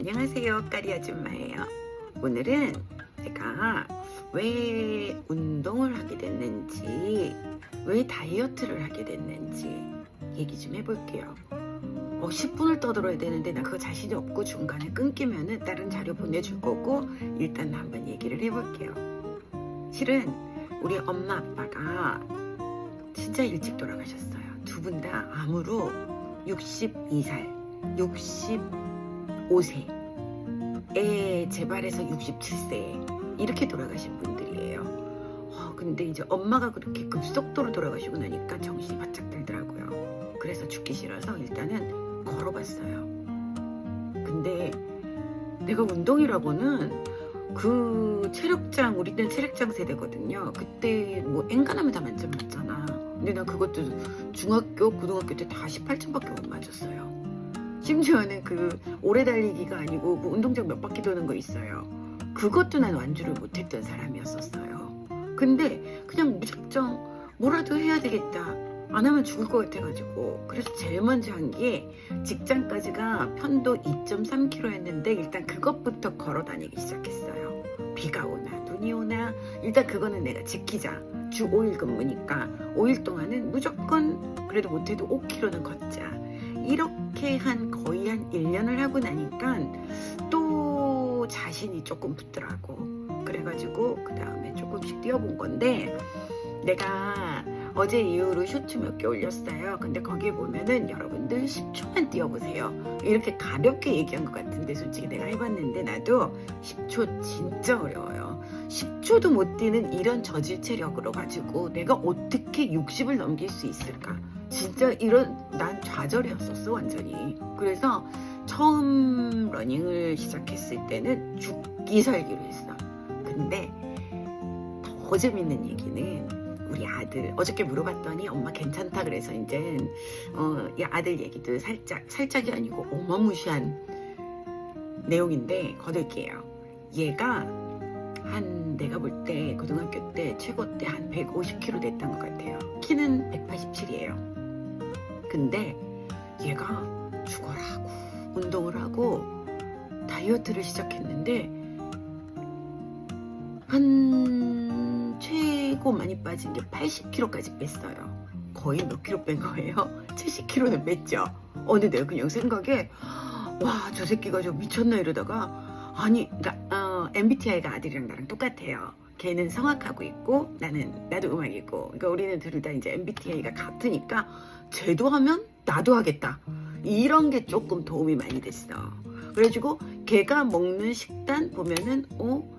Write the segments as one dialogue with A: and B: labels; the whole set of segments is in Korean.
A: 안녕하세요, 까리 아줌마예요. 오늘은 제가 왜 운동을 하게 됐는지, 왜 다이어트를 하게 됐는지 얘기 좀 해볼게요. 10분을 떠들어야 되는데 나 그거 자신이 없고 중간에 끊기면은 다른 자료 보내줄 거고, 일단 한번 얘기를 해볼게요. 실은 우리 엄마 아빠가 진짜 일찍 돌아가셨어요. 두 분 다 암으로 62살, 65세, 애 재발해서 67세 이렇게 돌아가신 분들이에요. 근데 이제 엄마가 그렇게 급속도로 돌아가시고 나니까 정신이 바짝 들더라고요. 그래서 죽기 싫어서 일단은 걸어봤어요. 근데 내가 운동이라고는 그 체력장, 우리는 체력장 세대거든요. 그때 뭐 엔간하면 다 만점 맞잖아. 근데 난 그것도 중학교, 고등학교 때 다 18점밖에 못 맞았어요. 심지어는 그 오래 달리기가 아니고 그 운동장 몇 바퀴 도는 거 있어요. 그것도 난 완주를 못했던 사람이었었어요. 근데 그냥 무작정 뭐라도 해야 되겠다, 안 하면 죽을 것 같아가지고, 그래서 제일 먼저 한 게 직장까지가 편도 2.3km였는데 일단 그것부터 걸어 다니기 시작했어요. 비가 오나 눈이 오나 일단 그거는 내가 지키자. 주 5일 근무니까 5일 동안은 무조건 그래도 못해도 5km는 걷자. 이렇게 거의 한 1년을 하고 나니까 또 자신이 조금 붙더라고. 그래가지고 그 다음에 조금씩 뛰어본 건데, 내가 어제 이후로 쇼츠 몇 개 올렸어요. 근데 거기에 보면은 여러분들 10초만 뛰어보세요. 이렇게 가볍게 얘기한 것 같은데 솔직히 내가 해봤는데 나도 10초 진짜 어려워요. 10초도 못 뛰는 이런 저질 체력으로 가지고 내가 어떻게 60을 넘길 수 있을까? 진짜 난 좌절이었었어 완전히. 그래서 처음 러닝을 시작했을 때는 죽기 살기로 했어. 근데 더 재밌는 얘기는 우리 아들, 어저께 물어봤더니 엄마 괜찮다 그래서 이제 이 아들 얘기도 살짝이 아니고 어마무시한 내용인데 거둘게요. 얘가 내가 볼 때 고등학교 때 최고 때 한 150kg 됐던 것 같아요. 키는 187이에요. 근데 얘가 죽어라고 운동을 하고 다이어트를 시작했는데 최고 많이 빠진 게 80kg까지 뺐어요. 거의 몇 킬로 뺀 거예요? 70kg는 뺐죠. 근데 내가 그냥 생각에 와, 저 새끼가 저 미쳤나 이러다가, 아니 MBTI가 아들이랑 나랑 똑같아요. 걔는 성악하고 있고 나도 음악이고, 그러니까 우리는 둘 다 이제 MBTI가 같으니까 쟤도 하면 나도 하겠다, 이런 게 조금 도움이 많이 됐어. 그래가지고 걔가 먹는 식단 보면은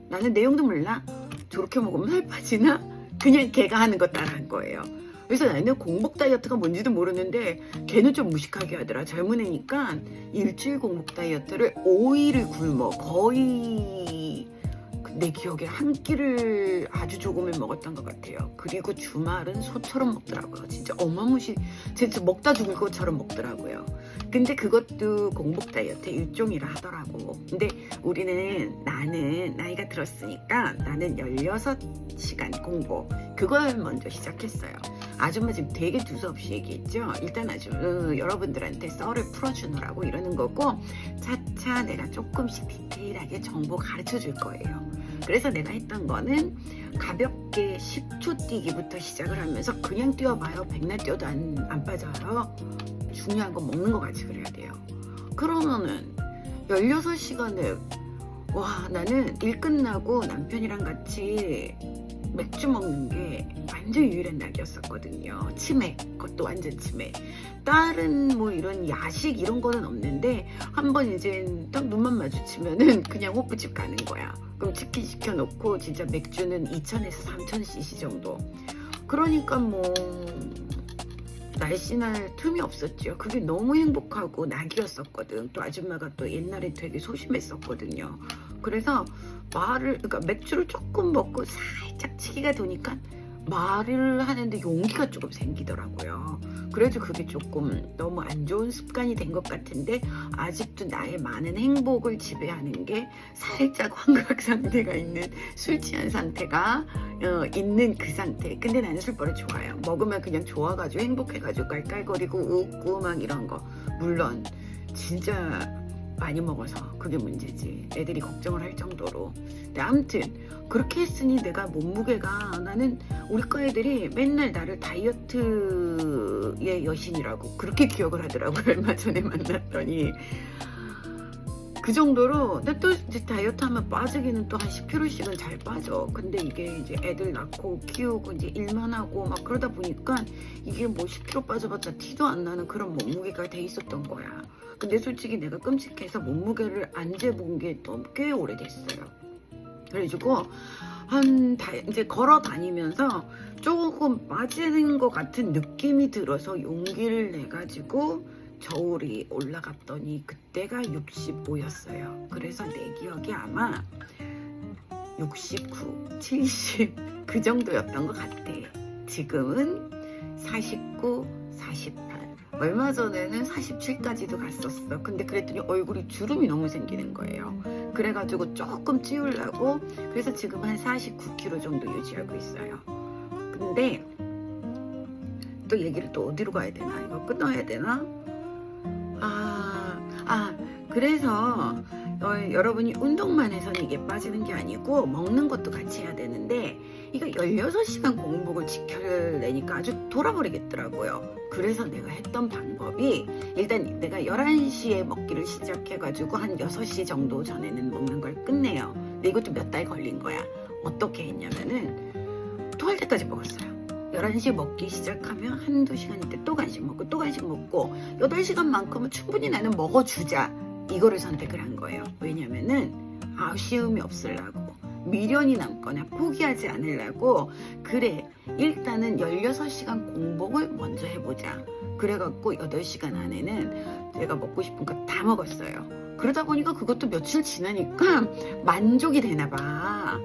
A: 나는 내용도 몰라. 저렇게 먹으면 살 빠지나? 그냥 걔가 하는 거 따라한 거예요. 그래서 나는 공복 다이어트가 뭔지도 모르는데 걔는 좀 무식하게 하더라. 젊은 애니까 일주일 공복 다이어트를 5일을 굶어. 거의 내 기억에 한 끼를 아주 조금을 먹었던 것 같아요. 그리고 주말은 소처럼 먹더라고요. 진짜 어마무시, 진짜 먹다 죽을 것처럼 먹더라고요. 근데 그것도 공복 다이어트 일종이라 하더라고. 근데 나는 나이가 들었으니까 나는 16시간 공복, 그걸 먼저 시작했어요. 아줌마 지금 되게 두서없이 얘기했죠. 일단 여러분들한테 썰을 풀어주느라고 이러는 거고, 차차 내가 조금씩 디테일하게 정보 가르쳐 줄 거예요. 그래서 내가 했던 거는 가볍게 10초 뛰기부터 시작을 하면서, 그냥 뛰어봐요. 백날 뛰어도 안 빠져요. 중요한 건 먹는 거 같이 그래야 돼요. 그러면은 16시간을 나는 일 끝나고 남편이랑 같이 맥주 먹는 게 완전 유일한 낙이었었거든요. 치맥, 그것도 완전 치맥. 다른 뭐 이런 야식 이런 거는 없는데, 한번 이제 딱 눈만 마주치면은 그냥 호프집 가는 거야. 그럼 치킨 시켜놓고 진짜 맥주는 2000에서 3000cc 정도. 그러니까 뭐 날씬할 틈이 없었죠. 그게 너무 행복하고 낙이었었거든. 또 아줌마가 또 옛날에 되게 소심했었거든요. 그래서 그러니까 맥주를 조금 먹고 살짝 치기가 도니까 말을 하는데 용기가 조금 생기더라고요. 그래도 그게 조금 너무 안 좋은 습관이 된 것 같은데, 아직도 나의 많은 행복을 지배하는 게 살짝 환각 상태가 있는, 술 취한 상태가 있는 그 상태. 근데 나는 술 버릇 좋아요. 먹으면 그냥 좋아가지고 행복해가지고 깔깔거리고 웃고 막 이런 거. 물론 진짜 많이 먹어서 그게 문제지. 애들이 걱정을 할 정도로. 근데 아무튼 그렇게 했으니 내가 몸무게가, 나는 우리 과 애들이 맨날 나를 다이어트의 여신이라고 그렇게 기억을 하더라고요. 얼마 전에 만났더니. 그 정도로. 근데 또 이제 다이어트 하면 빠지기는 또 한 10kg씩은 잘 빠져. 근데 이게 이제 애들 낳고 키우고 이제 일만 하고 막 그러다 보니까 이게 뭐 10kg 빠져봤자 티도 안 나는 그런 몸무게가 돼 있었던 거야. 근데 솔직히 내가 끔찍해서 몸무게를 안 재본 게 또 꽤 오래됐어요. 그래가지고 이제 걸어 다니면서 조금 빠지는 것 같은 느낌이 들어서 용기를 내가지고 저울이 올라갔더니 그때가 65였어요. 그래서 내 기억이 아마 69, 70 그 정도였던 것 같아. 지금은 49, 48. 얼마 전에는 47까지도 갔었어. 근데 그랬더니 얼굴이 주름이 너무 생기는 거예요. 그래가지고 조금 찌우려고, 그래서 지금 한 49kg 정도 유지하고 있어요. 근데 또 얘기를 또 어디로 가야 되나? 이거 끊어야 되나? 그래서 여러분이 운동만 해서는 이게 빠지는 게 아니고 먹는 것도 같이 해야 되는데, 이거 16시간 공복을 지켜내니까 아주 돌아버리겠더라고요. 그래서 내가 했던 방법이, 일단 내가 11시에 먹기를 시작해가지고 한 6시 정도 전에는 먹는 걸 끝내요. 근데 이것도 몇 달 걸린 거야. 어떻게 했냐면은 토할 때까지 먹었어요. 11시에 먹기 시작하면 한두 시간 있때 또 간식 먹고 또 간식 먹고 8시간만큼은 충분히 나는 먹어주자, 이거를 선택을 한 거예요. 왜냐면은 아쉬움이 없으려고, 미련이 남거나 포기하지 않으려고. 그래, 일단은 16시간 공복을 먼저 해보자. 그래갖고 8시간 안에는 내가 먹고 싶은 거 다 먹었어요. 그러다 보니까 그것도 며칠 지나니까 만족이 되나 봐.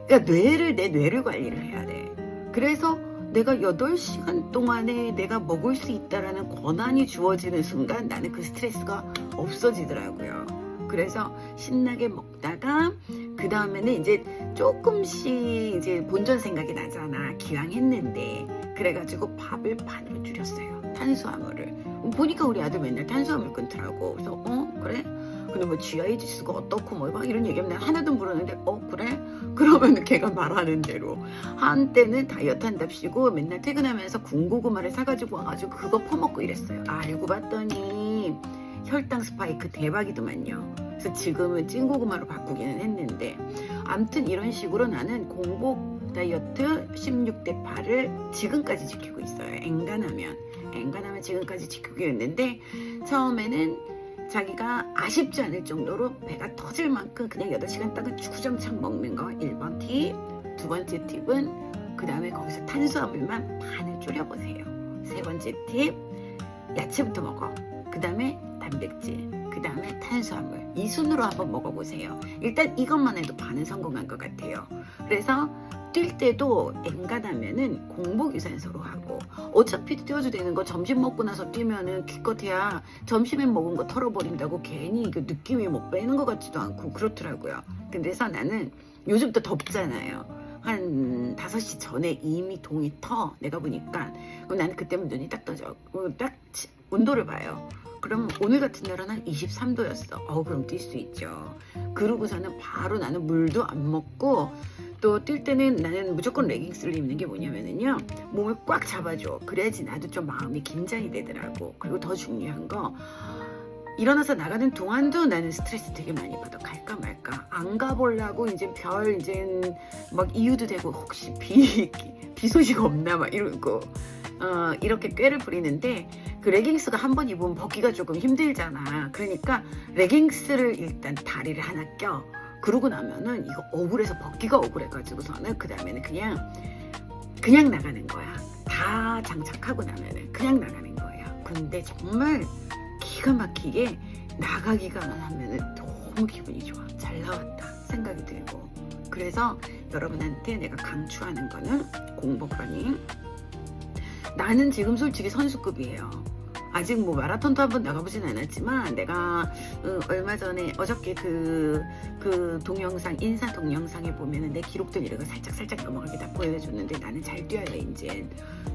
A: 그러니까 내 뇌를 관리를 해야 돼. 그래서 내가 8시간 동안에 내가 먹을 수 있다라는 권한이 주어지는 순간 나는 그 스트레스가 없어지더라고요. 그래서 신나게 먹다가 그 다음에는 이제 조금씩 이제 본전 생각이 나잖아. 기왕 했는데. 그래가지고 밥을 반으로 줄였어요. 탄수화물을. 보니까 우리 아들 맨날 탄수화물 끊더라고. 그래서 그래? 근데 뭐 GI 지수가 어떻고 뭐 막 이런 얘기하면 내가 하나도 모르는데 그래? 그러면 걔가 말하는 대로. 한때는 다이어트 한답시고 맨날 퇴근하면서 군고구마를 사가지고 와가지고 그거 퍼먹고 이랬어요. 알고 봤더니 혈당 스파이크 대박이더만요. 그래서 지금은 찐고구마로 바꾸기는 했는데, 아무튼 이런 식으로 나는 공복 다이어트 16대 8을 지금까지 지키고 있어요. 엔간하면 지금까지 지키고 있는데, 처음에는 자기가 아쉽지 않을 정도로 배가 터질 만큼 그냥 8시간 딱은 주구장창 먹는 거 1번 팁. 두 번째 팁은 그 다음에 거기서 탄수화물만 반을 줄여보세요. 세 번째 팁, 야채부터 먹어. 그 다음에 단백질, 그 다음에 탄수화물. 이 순으로 한번 먹어보세요. 일단 이것만 해도 반은 성공한 것 같아요. 그래서 뛸 때도 엔간하면은 공복 유산소로 하고, 어차피 뛰어도 되는 거 점심 먹고 나서 뛰면은 기껏해야 점심에 먹은 거 털어버린다고 괜히 그 느낌이 뭐 빼는 것 같지도 않고 그렇더라고요. 그래서 나는 요즘 또 덥잖아요. 한 5시 전에 이미 동이 터. 내가 보니까. 그럼 나는 그때면 눈이 딱 떠져. 딱 온도를 봐요. 그럼 오늘 같은 날은 한 23도였어. 그럼 뛸 수 있죠. 그러고서는 바로 나는 물도 안 먹고, 또 뛸 때는 나는 무조건 레깅스를 입는 게 뭐냐면은요, 몸을 꽉 잡아줘. 그래야지 나도 좀 마음이 긴장이 되더라고. 그리고 더 중요한 거, 일어나서 나가는 동안도 나는 스트레스 되게 많이 받아. 갈까 말까. 안 가보려고 이제 막 이유도 되고, 혹시 비 소식 없나 막 이러고 이렇게 꾀를 부리는데, 그 레깅스가 한 번 입으면 벗기가 조금 힘들잖아. 그러니까 레깅스를 일단 다리를 하나 껴. 그러고 나면은 이거 억울해서 벗기가 억울해가지고서는 그 다음에는 그냥 나가는 거야. 다 장착하고 나면은 그냥 나가는 거야. 근데 정말 기가 막히게 나가기만 하면은 너무 기분이 좋아. 잘 나왔다 생각이 들고. 그래서 여러분한테 내가 강추하는 거는 공복 러닝. 나는 지금 솔직히 선수급이에요. 아직 뭐 마라톤도 한번 나가보진 않았지만, 내가 얼마 전에 어저께 그 동영상, 인사 동영상에 보면은 내 기록들 이런 거 살짝 넘어가게 다 보여줬는데, 나는 잘 뛰어요 이제.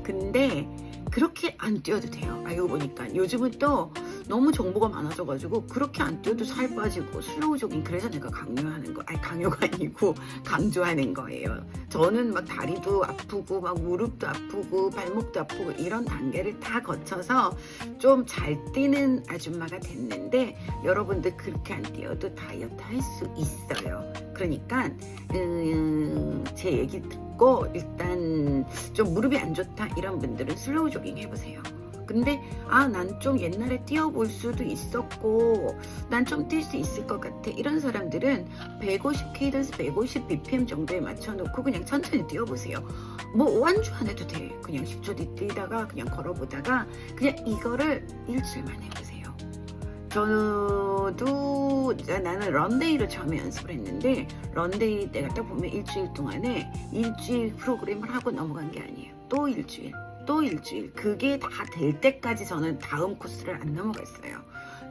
A: 근데 그렇게 안 뛰어도 돼요. 알고 보니까 요즘은 또 너무 정보가 많아져가지고 그렇게 안 뛰어도 살 빠지고 슬로우 조깅. 그래서 내가 강요하는 거, 아니 강요가 아니고 강조하는 거예요. 저는 막 다리도 아프고 막 무릎도 아프고 발목도 아프고 이런 단계를 다 거쳐서 좀 잘 뛰는 아줌마가 됐는데, 여러분들 그렇게 안 뛰어도 다이어트 할 수 있어요. 그러니까 제 얘기 듣고 일단 좀 무릎이 안 좋다 이런 분들은 슬로우 조깅 해보세요. 근데 난 좀 옛날에 뛰어볼 수도 있었고 난 좀 뛸 수 있을 것 같아 이런 사람들은 150 케이던스 150 bpm 정도에 맞춰놓고 그냥 천천히 뛰어보세요. 뭐 완주 안 해도 돼. 그냥 10초 뒤 뛰다가 그냥 걸어보다가 그냥 이거를 일주일만 해보세요. 저도 나는 런데이를 처음에 연습을 했는데, 런데이 내가 딱 보면 일주일 동안에 일주일 프로그램을 하고 넘어간 게 아니에요. 또 일주일 또 일주일, 그게 다 될 때까지 저는 다음 코스를 안 넘어갔어요.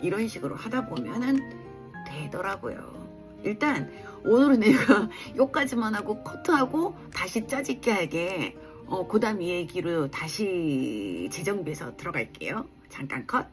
A: 이런 식으로 하다 보면은 되더라고요. 일단 오늘은 내가 여기까지만 하고 커트하고 다시 짜집기하게 그 다음 얘기로 다시 재정비해서 들어갈게요. 잠깐 컷.